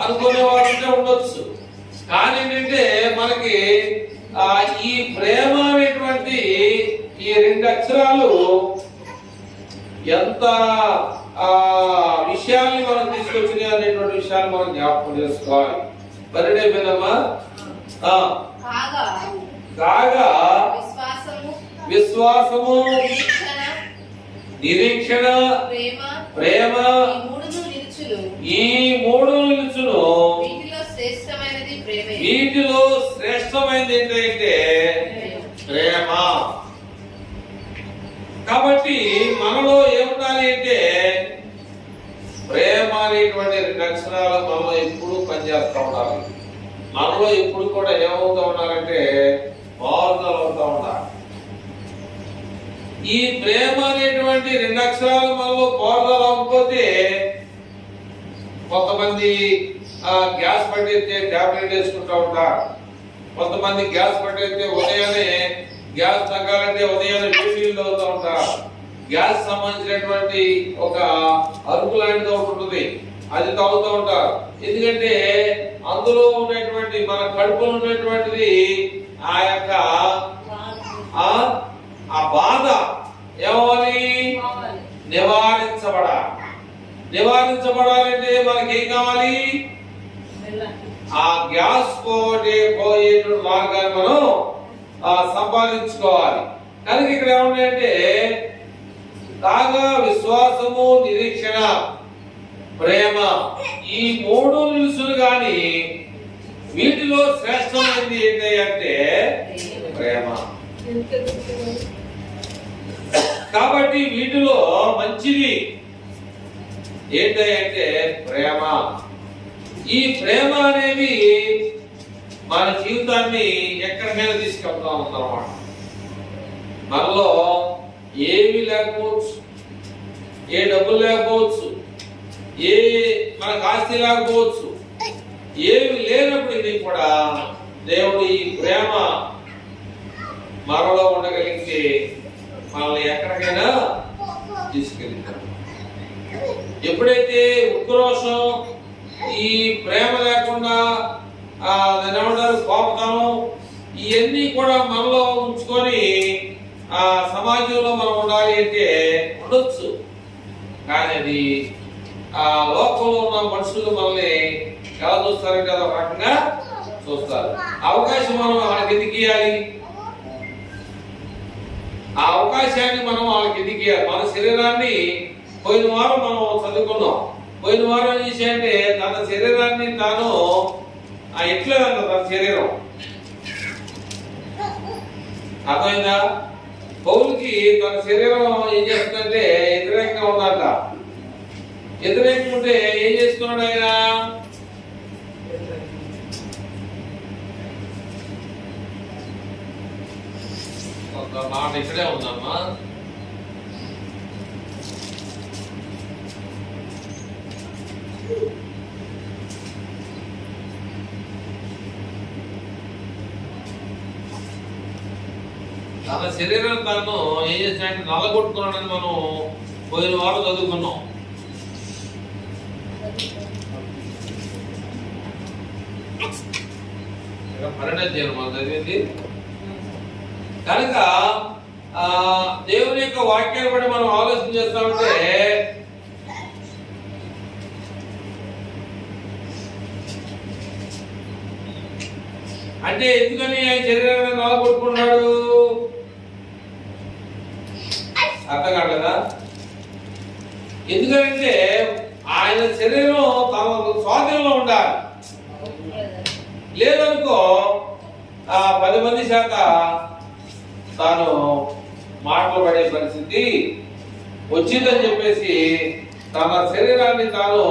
అనుకునేవారు ఉండొచ్చు. కానీ ఏంటంటే మనకి ఈ ప్రేమ అనేటువంటి ఈ 2 అక్షరాలు ఎంత విషయాల్ని మనం తీసుకొచ్చినాయి అనేటువంటి విషయాన్ని మనం జ్ఞాపకం చేసుకోవాలి. పరిడైపోయిందమ్మా. కాగా విశ్వాసము, నిరీక్షణ, ప్రేమ ఈ 3 నిలుచును. వీటిలో శ్రేష్టమైనది ఏంటంటే ప్రేమ. కాబట్టి మనలో ఏముండాలి అంటే ప్రేమ అనేటువంటి 2 అక్షరాలు మనలో ఎప్పుడు పనిచేస్తూ ఉండాలి. మనలో ఎప్పుడు కూడా ఏమవుతూ ఉండాలంటే మారుదల అవుతూ ఉండాలి. ఈ ప్రేమ అనేటువంటి 2 అక్షరాలు మనలో మారుదల అవ్వకపోతే కొంతమంది గ్యాస్ పట్టేస్తే టాబ్లెట్ వేసుకుంటూ ఉంటారు. కొంతమంది గ్యాస్ పట్టేస్తే ఉదయాన్నే గ్యాస్ తగ్గాలంటే ఉదయాన్నే వేడి నీళ్ళు తాగుతూ ఉంటారు. గ్యాస్ సంబంధించినటువంటి ఒక అరుకు లాంటిది ఒకటి ఉంటుంది, అది తాగుతూ ఉంటారు. ఎందుకంటే అందులో ఉన్నటువంటి మన కడుపులో ఉన్నటువంటిది ఆ యొక్క ఆ బాధ ఏమని నివారించబడాలి. నివారించబడాలంటే మనకి ఏం కావాలి? ఆ గ్యాస్ పోయేటువంటి మార్గాన్ని మనం సంపాదించుకోవాలి. కనుక ఇక్కడ ఏమున్నాయంటే కాగా విశ్వాసము, నిరీక్షణ, ప్రేమ, ఈ మూడు నిలుసులు గాని వీటిలో శ్రేష్టమైనది ఏంటి అంటే ప్రేమ. కాబట్టి వీటిలో మంచిది ఏంటంటే ప్రేమ. ఈ ప్రేమ అనేది మన జీవితాన్ని ఎక్కడికైనా తీసుకెళ్తా ఉందన్నమాట. మనలో ఏమి లేకపోవచ్చు, ఏ డబ్బులు లేకపోవచ్చు, ఏ మనకు ఆస్తి లేకపోవచ్చు, ఏమి లేనప్పటికీ కూడా దేవుడు ఈ ప్రేమ మనలో ఉండగలిగితే మనల్ని ఎక్కడికైనా తీసుకెళ్తాడు. ఎప్పుడైతే ఉక్రోషం, ఈ ప్రేమ లేకుండా దాన్ని ఏమంటారు కోపతనం, ఇవన్నీ కూడా మనలో ఉంచుకొని ఆ సమాజంలో మనం ఉండాలి అంటే ఉండొచ్చు. కానీ అది ఆ లోకంలో ఉన్న మనుషులు మనల్ని ఎలా చూస్తారంటే అదొక రకంగా చూస్తారు. అవకాశం మనం వాళ్ళకి ఎందుకు ఇవ్వాలి? ఆ అవకాశాన్ని మనం వాళ్ళకి ఎందుకు ఇవ్వాలి? మన శరీరాన్ని పోయిన వారం మనం చదువుకున్నాం. పోయిన వారం ఏం చేశాయంటే తన శరీరాన్ని తాను ఎట్లేదంట. తన శరీరం అర్థమైందా? పౌలుకి తన శరీరం ఏం చేస్తుందంటే వ్యతిరేకంగా ఉందంట. వ్యతిరేకం ఉంటే ఏం చేసుకున్నాడు ఆయన? ఒక మాట ఇక్కడే ఉందమ్మా. తన శరీరం తాను ఏం చేసినట్టు నల్లగొట్టుకున్నాడని మనం పోయిన వారం చదువుకున్నాం. పరిణతి మనం చదివింది కనుక దేవుని యొక్క వాక్యాన్ని బట్టి మనం ఆలోచన చేస్తామంటే అంటే ఎందుకని ఆయన శరీరాన్ని నలగొట్టుకున్నాడు? అర్థం కాలేదా? ఎందుకంటే ఆయన శరీరం తన స్వాధీనంలో ఉండాలి. లేదనుకో 10 మంది చేత తాను మాటలు పడే పరిస్థితి వచ్చిందని చెప్పేసి తన శరీరాన్ని తాను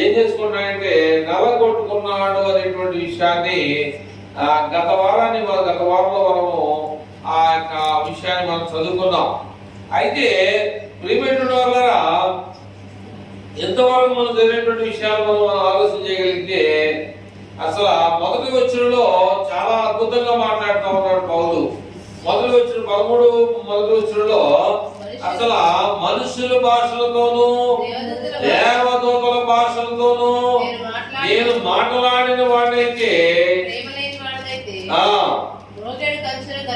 ఏం చేసుకున్నాడంటే నలగొట్టుకున్నాడు అనేటువంటి విషయాన్ని గత వారంలో మనము ఆ యొక్క విషయాన్ని మనం చదువుకున్నాం. అయితే ప్రియమైనటువంటి వాళ్ళ ఎంతవరకు మనం జరిగినటువంటి విషయాలు మనం ఆలోచన చేయగలిగితే అసలు మొదటి వచనంలో చాలా అద్భుతంగా మాట్లాడుతూ ఉన్నాడు పౌలు. మొదటి వచనం 13 మొదటి వచనంలో అసలు మనుషుల భాషలతోనూ దేవదూతల భాషలతోనూ నేను మాట్లాడిన వాడైతే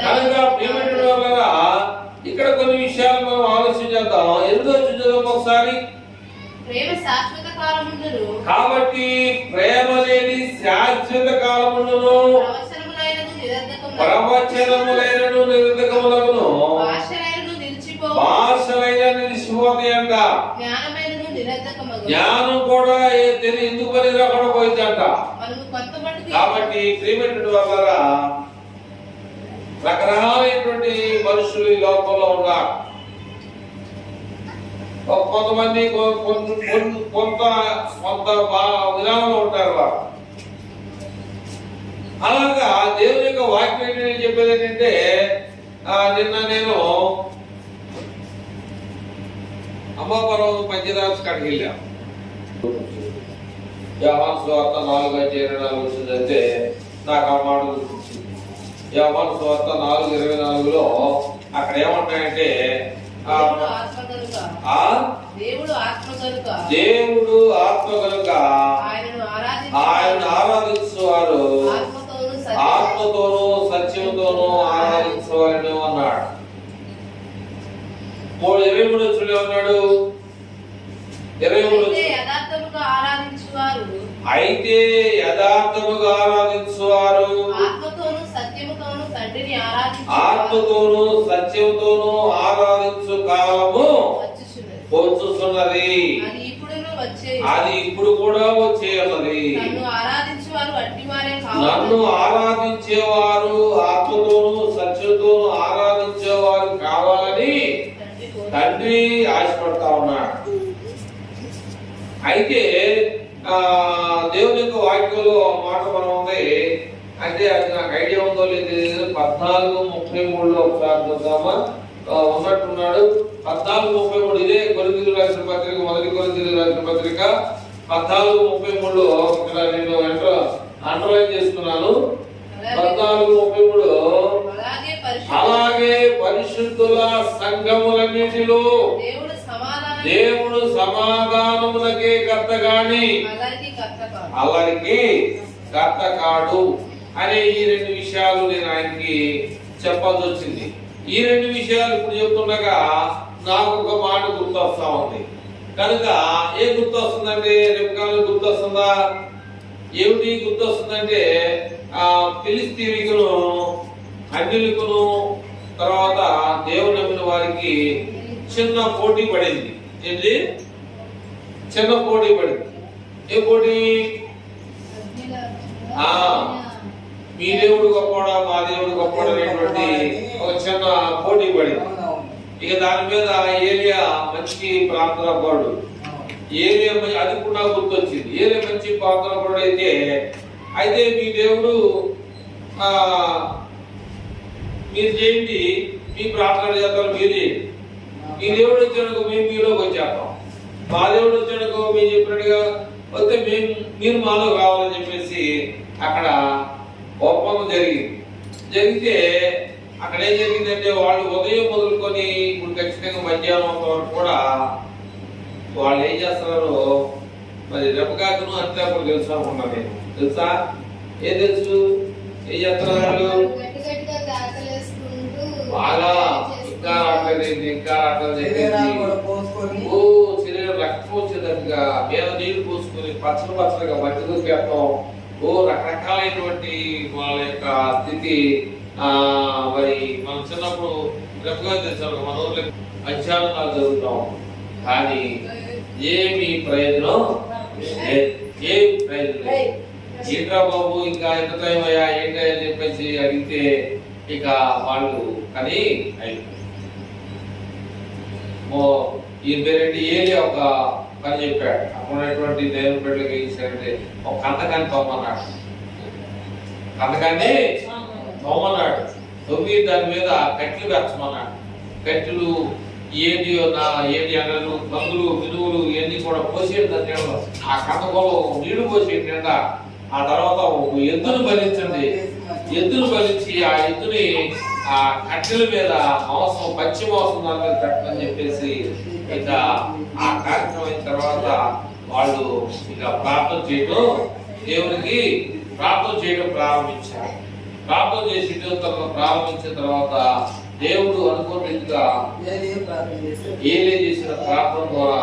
కనుక ప్రియమైనటువంటి వాళ్ళ ఇక్కడ కొన్ని విషయాలు మనం ఆలోచన చేద్దాం. ఎందుకు చూద్దాం ఒకసారి. కాబట్టి ప్రేమ అనేది శాశ్వత కాలముండును, ప్రవచనములైనను నిరర్ధకములగును, భాషలైన నిలిచిపోతాయంట. జ్ఞానం కూడా ఎందుకు పని రాకుండా పోయిందంట. కాబట్టి ప్రియమైనటువంటి వాళ్ళ రకరకాలైనటువంటి మనుషులు ఈ లోకంలో ఉన్నారు. కొంతమంది కొంత విధానంలో ఉంటారు వారు. అలాగా దేవుని యొక్క వాక్యం నేను చెప్పేది ఏంటంటే నిన్న నేను అమ్మాపురం పంచదార కాడికి వెళ్ళాను. యోహాను సువార్త 4:24 చదివితే నాకు ఆ మాట గుర్తొచ్చింది. యోహాను సువార్త 4:24లో అక్కడ ఏమంటాయంటే దేవుడు ఆత్మ కనుక ఆయనను ఆరాధించువారు ఆత్మతోనూ 23 వచ్చులో ఉన్నాడు 23 యథార్థముగా ఆరాధించువారు అయితే యథార్థముగా ఆరాధించువారు ఆత్మతోను సత్యముతోను తండ్రిని ఆత్మతోను సత్యముతోను ఆరాధించు కాలము వచ్చుచున్నది. అది ఇప్పుడు కూడా వచ్చే ఉన్నది. నన్ను ఆరాధించేవారు ఆత్మతోను సత్యతోను ఆరాధించేవారు కావాలని తండ్రి ఆశపడతా ఉన్నాడు. అయితే దేవుని యొక్క వాక్యంలో మాట మనం ఉంది అంటే అది నాకు ఐడియా ఉందో లేదు 14:33 ఒకసారి చూద్దామా ఉన్నట్టున్నాడు. 14:33 ఇదే కొరింథీయులకు రాసిన పత్రిక మొదటి కొరింథీయులకు రాసిన పత్రిక 14:33 ఇక్కడ నేను అండర్లైన్ చేసుకున్నాను. 14:33 అలాగే పరిశుద్ధుల సంఘములన్నిటిలో దేవుడు సమాధానమునకే కర్త గాని అల్లరికి కర్త కాడు అనే ఈ రెండు విషయాలు నేను ఆయనకి చెప్పాల్సి వచ్చింది. ఈ రెండు విషయాలు ఇప్పుడు చెప్తుండగా నాకు ఒక మాట గుర్తొస్తా ఉంది. కనుక ఏం గుర్తొస్తుందంటే రేపు కాలం గుర్తొస్తుందా? ఏమిటి గుర్తొస్తుందంటే ఫిలిస్తీయులకును అన్యులకును తర్వాత దేవుని నమ్మిన వారికి చిన్న పోటీ పడింది. ఏంటి? చిన్న పోటీ పడింది. ఏ పోటీ? మీ దేవుడు గొప్పవాడా మా దేవుడు గొప్పవాడు అనేటువంటి ఒక చిన్న పోటీ పడింది. ఇక దాని మీద ఏలియా మంచి ప్రార్థన పడు. ఏలియా అది కూడా నాకు గుర్తొచ్చింది. ఏలియా మంచి ప్రార్థన పడు అయితే మీ దేవుడు మీరు చేయండి, మీ ప్రార్థన చేస్తారు మీరు చేయండి. మీ దేవుడు వచ్చాడుకో మేము మీలోకి వచ్చేస్తాం, మా దేవుడు వచ్చాడుకో మేము చెప్పినట్టుగా వస్తే మీరు మాలో కావాలని చెప్పేసి అక్కడ ఒప్పందం జరిగితే అక్కడ ఏం జరిగిందంటే వాళ్ళు ఉదయం మొదలుకొని ఇప్పుడు ఖచ్చితంగా మధ్యాహ్నం వరకు కూడా వాళ్ళు ఏం చేస్తున్నారు మరి రెపకాకును అంతే అప్పుడు తెలుసు అనుకున్నా నేను. తెలుసా? ఏం తెలుసు? ఏం చేస్తున్నారు బాగా ఇంకా రావట్లేదు ఓ శరీరం రక్తం వచ్చేటట్టుగా మీద నీళ్లు పోసుకొని పచ్చగా మట్టితో పెట్టడం ఓ రకరకాలైనటువంటి వాళ్ళ యొక్క స్థితి. మరి మనం చిన్నప్పుడు రెప్పగా తెచ్చారు మన ఊర్లో అధ్యాపనాలు జరుగుతాం కానీ ఏమి ప్రయోజనం ఏమి ప్రయోజనం ఏంట్రా బాబు ఇంకా ఎంత టైం అయ్యా ఏంటి అని చెప్పేసి అడిగితే ఇక వాళ్ళు కానీ ఈ పేరేంటి ఏలియా ఒక పని చెప్పాడు. అక్కడ ఉన్నటువంటి దేవుని బిడ్డలకి ఏం చేశాడంటే ఒక కందకాన్ని తోమన్నాడు. కందకాన్ని తోమన్నాడు. తొమ్మిది దాని మీద కట్టెలు పెంచమన్నాడు. కట్టెలు ఏంటి అనలు మందులు మినువులు ఇవన్నీ కూడా పోసేది దాని నీళ్ళలో. ఆ కందకోలో నీళ్లు పోసేది నిండా. ఆ తర్వాత ఎద్దును బలించండి. ఎద్దును బలించి ఆ ఎద్దుని ఆ కట్టెల మీద మాంసం పచ్చి మాంసం దాని మీద పెట్టని చెప్పేసి ఇక ఆ కార్యక్రమం అయిన తర్వాత వాళ్ళు ఇక ప్రార్థన చేయడం దేవునికి ప్రార్థన చేయడం ప్రారంభించారు. ప్రార్థన చేసి ప్రారంభించిన తర్వాత దేవుడు అనుకున్నట్టుగా ఏలే చేసిన ప్రార్థన ద్వారా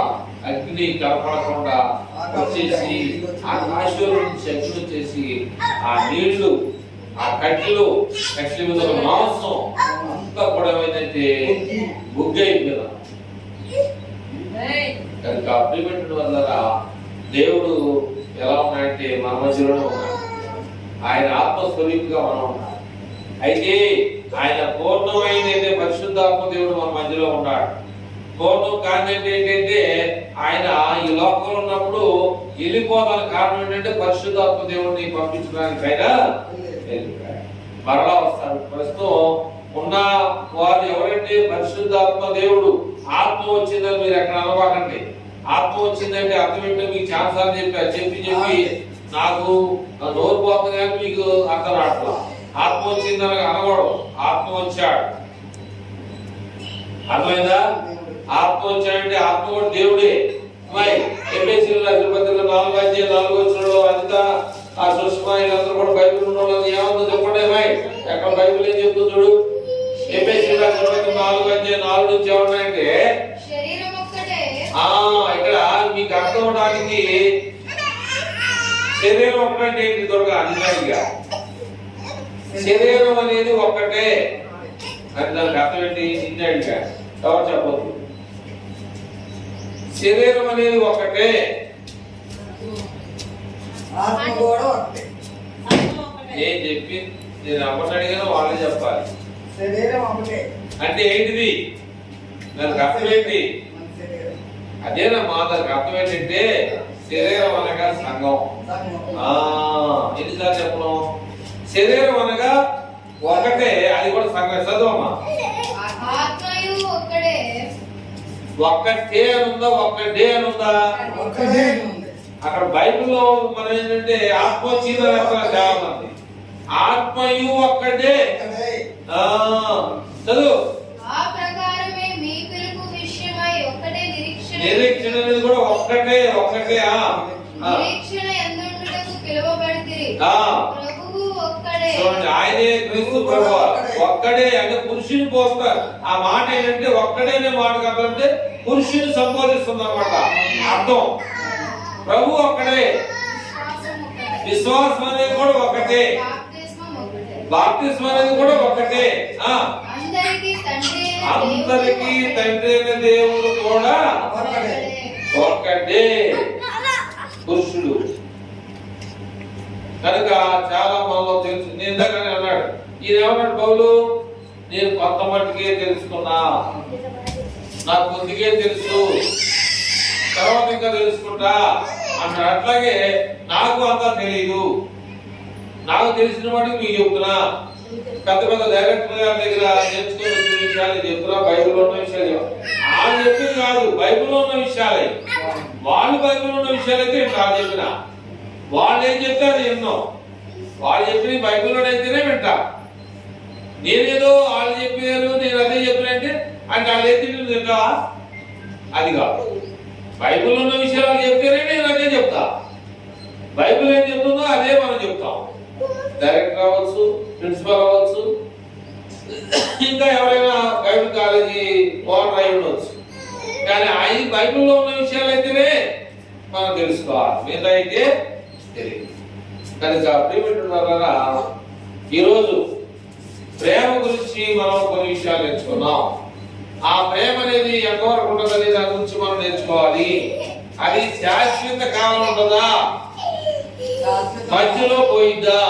అగ్ని కనపడకుండా వచ్చేసి ఆకాశంలో నుంచి అగ్ని వచ్చేసి ఆ నీళ్లు ఆ కట్టెల మీద మాంసం అంతా కూడా ఏమైందంటే బుగ్గైపోయింది. కనుక అప్లిమెంట్ వల్ల దేవుడు ఎలా ఉన్నాడంటే మన మధ్యలోనే ఉన్నాడు. ఆయన ఆత్మస్వరూపిగా మనం ఉన్నాడు. అయితే ఆయన పూర్ణమైన పరిశుద్ధాత్మ దేవుడు మన మధ్యలో ఉన్నాడు. పూర్ణం కారణం ఏంటంటే ఆయన ఈ లోకంలో ఉన్నప్పుడు వెళ్ళిపోవడానికి కారణం ఏంటంటే పరిశుద్ధాత్మ దేవుడిని పంపించడానికి ఆయన మరలా వస్తాడు. ప్రస్తుతం ఉన్న వారు ఎవరంటే పరిశుద్ధాత్మ దేవుడు. ఆత్మ వచ్చిందని మీరు ఎక్కడ అనబాకండి. ఆత్మ వచ్చిందంటే అర్థం ఏంటో మీకు చాలాసార్లు చెప్పి నాకు నోరు పోతుంది కానీ మీకు అర్థం రావట్లా. ఆత్మ వచ్చిందని అనకూడదు. ఆత్మ వచ్చాడు. అర్థమైందా? ఆత్మ వచ్చాడంటే ఆత్మ కూడా దేవుడే. తిరుపతిలో 4 వచ్చిన అంత ఆ సుష్మా వీళ్ళందరూ కూడా బైబిల్ ఉన్న వాళ్ళు ఏమన్నా చెప్పండి. ఎక్కడ బైబిల్ ఏం చెప్తుంది చూడు. 4 నుంచి ఏమన్నాయంటే అవడానికి శరీరం ఒకటంటే ఏంటి దొరక అనివార్యంగా శరీరం అనేది ఒక్కటే అది దానికి అర్థం ఏంటి నిన్నగా ఎవరు చెప్పదు. శరీరం అనేది ఒక్కటే, ఆత్మ కూడా ఒకటే. నేను చెప్పి నేను అమ్మని అడిగినా వాళ్ళే చెప్పాలి. శరీరం ఒకటే అంటే ఏంటిది దానికి అర్థం ఏంటి? మన శరీరం. అదేనమ్మా దానికి అర్థం ఏంటంటే శరీరం అనగా సంఘం. సంఘం. ఎన్నిసార్లు చెప్పను? శరీరం అనగా ఒకటే, అది కూడా సంఘం. చదువమ్మా. ఆత్మయు ఒక్కడే. ఒక్కటే అని ఉందా ఒక్కటే అని ఉందా? ఒక్కటే ఉంది. అక్కడ బైబిల్లో మనం ఏంటంటే ఆత్మ ఉంది, ఆత్మయు ఒక్కటే. ఒక్కటే. చదువు. ఆ ప్రకారమే మీ పిలుపు విషయమై ఒక్కటే నిరీక్షణ. నిరీక్షణ అనేది కూడా ఒక్కటే ఒక్కటే. నిరీక్షణ ఎందుకు పిలువబడితిరి. ప్రభువు ఒక్కడే. చూడండి, ఆయనే క్రీస్తు ప్రభువు. ఒక్కడే అంటే పురుషుని పోస్తారు. ఆ మాట ఏంటంటే ఒక్కడే అనే మాట కాదంటే పురుషుని సంబోధిస్తుంది అన్నమాట అర్థం. ప్రభు ఒక్కడే, విశ్వాసం అనేది కూడా ఒకటే, బాప్తిస్మం అనేది కూడా ఒకటే. అందరికీ తండ్రి అయిన దేవుడు కూడా ఒక్కటే పురుషుడు. కనుక చాలా మనలో తెలుసు. నేను దగ్గర అన్నాడు, ఈయన ఏమన్నాడు పౌలు, నేను కొంత మట్టుకే తెలుసుకున్నా, నాకు కొద్దిగే తెలుసు, తర్వాత ఇంకా తెలుసుకుంటా అన్నాడు. అట్లాగే నాకు అంతా తెలియదు, నాకు తెలిసిన వాటికి మీకు చెప్తున్నా. పెద్ద పెద్ద డైరెక్టర్ గారి దగ్గర నేర్చుకుని వచ్చిన విషయాలు చెప్తున్నా, బైబిల్లో ఉన్న విషయాలు వాళ్ళు చెప్పింది కాదు, బైబిల్లో ఉన్న విషయాలే. వాళ్ళు బైబిల్లో ఉన్న విషయాలు అయితే వాళ్ళు చెప్పిన, వాళ్ళు ఏం చెప్తే అది విన్నాం. వాళ్ళు చెప్పిన బైబిల్లోనైతేనే వింటా. నేనేదో వాళ్ళు చెప్పారు నేను అదే చెప్పినంటే అంటే వాళ్ళు ఏది తింటావా? అది కాదు. బైబిల్లో ఉన్న విషయాలు చెప్తేనే నేను అదే చెప్తా. బైబిల్ ఏం చెప్తుందో అదే మనం చెప్తాం. డైరెక్టర్ అవ్వచ్చు, ప్రిన్సిపల్ అవ్వచ్చు, ఇంకా ఎవరైనా బైబిల్ కాలేజీ ఓనర్ అయి ఉండవచ్చు. కానీ ఆయన బైబిల్లో ఉన్న విషయాలు అయితేనే మనం తెలుసుకోవాలి, మిగతా అయితే తెలియదు. కనుక ప్రియమైన వల్ల ఈరోజు ప్రేమ గురించి మనం కొన్ని విషయాలు నేర్చుకున్నాం. ఆ ప్రేమ అనేది ఎంతవరకు ఉంటుందని దాని గురించి మనం నేర్చుకోవాలి. అది శాశ్వత కాలం ఉంటుందా, మధ్యలో పోయిద్దా,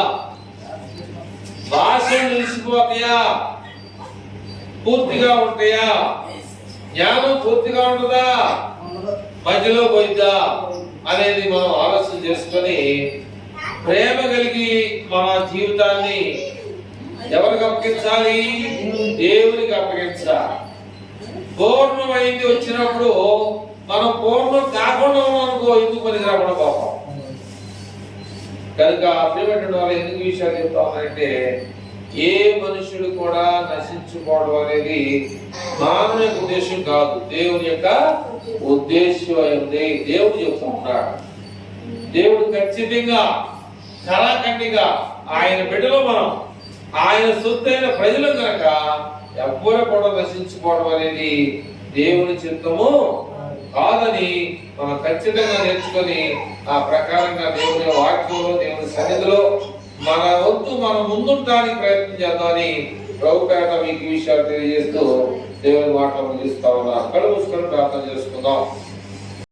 భాషలు నిలిచిపోతాయా, పూర్తిగా ఉంటాయా, జ్ఞానం పూర్తిగా ఉంటుందా, మధ్యలో పోయిద్దా అనేది మనం ఆలోచన చేసుకొని ప్రేమ కలిగి మన జీవితాన్ని ఎవరికి అప్పగించాలి? దేవునికి అప్పగించాలి. పూర్ణమైంది వచ్చినప్పుడు మనం పూర్ణం కాకుండా ఉన్నాం అనుకో, ఎందుకు పనికి రాకుండా పాపం. కనుక ప్రియమైన వాళ్ళు ఎందుకు విషయాలు చెప్తా ఉన్నారంటే, ఏ మనుషుడు కూడా నశించుకోవడం అనేది మానవ ఉద్దేశం కాదు, దేవుని యొక్క ఉద్దేశం అయింది. దేవుడు చెప్తా ఉన్నాడు. దేవుడు ఖచ్చితంగా కళాఖండిగా ఆయన బిడ్డలో మనం ఆయన సొత్తైన ప్రజలు కనుక ఎవ్వరు కూడా నశించుకోవడం అనేది దేవుని చిత్తము కాదని మనం ఖచ్చితంగా నేర్చుకొని ఆ ప్రకారంగా దేవుని వాక్యంలో దేవుని సన్నిధిలో మన వంతు మనం ముందుంటానికి ప్రయత్నం చేద్దామని ప్రభుపేట మీకు విషయాలు తెలియజేస్తూ దేవుని మాటలు ముగిస్తా ఉన్నారు. కళ్ళు మూసుకొని ప్రార్థన చేసుకుందాం.